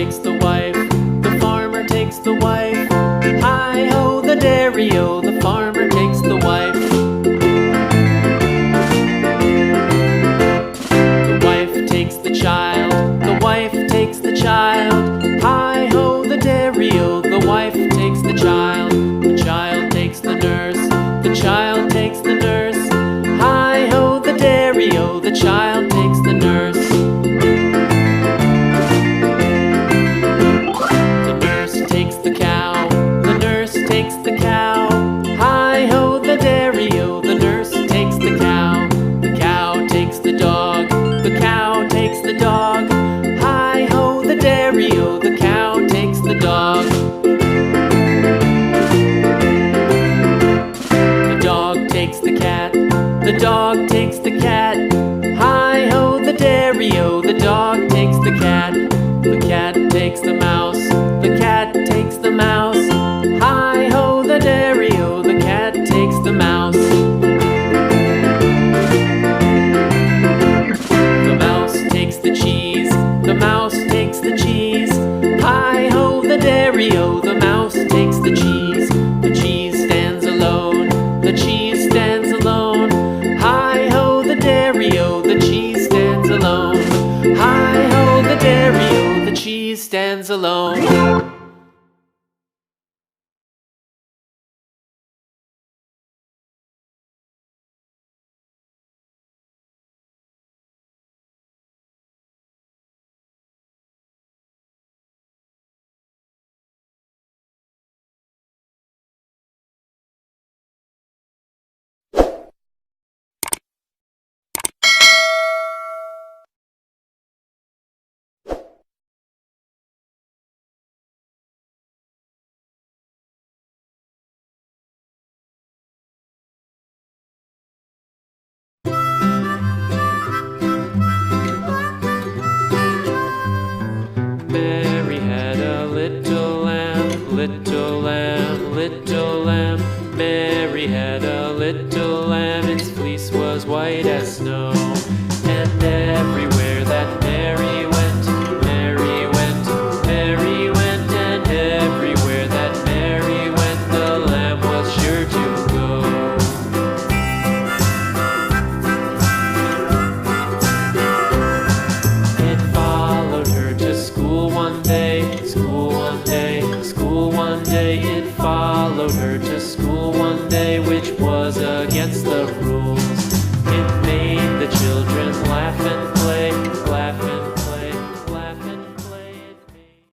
takes the wife, the farmer takes the wife. Hi-ho, the dairy-o, the farmer takes the wife. The wife takes the child, the wife takes the child. Hi-ho, the dairy-o, the wife takes the child. The child takes the nurse, the child takes the nurse. Hi-ho, the dairy-o, the child takes the nurse. The nurse takes the cow, the nurse takes the cow. Hi-ho, the dairy-o, the nurse takes the cow. The cow takes the dog, the cow takes the dog. Hi-ho, the dairy-o, the cow takes the dog. The dog takes the cat, the dog takes the cat. Hi-ho, the dairy-o, the dog takes the cat. The cat takes the mouse, the cat takes the mouse. Hi-ho, the dairy-o, the cat takes the mouse. The mouse takes the cheese, the mouse takes the cheese. Hi-ho, the dairy-o, the mouse takes the cheese. The cheese stands alone, the cheese stands alone. Hi-ho, the dairy-o, the cheese stands alone. Hi-ho, the dairy-o, the cheese stands alone. Mary had a little lamb, little lamb, little lamb. Mary had a little lamb, its fleece was white as snow. And everywhere that Mary went, Mary went, Mary went. And everywhere that Mary went, the lamb was sure to go. It followed her to school one day, school one day, school one day. It followed her to school one day, which was against the rules.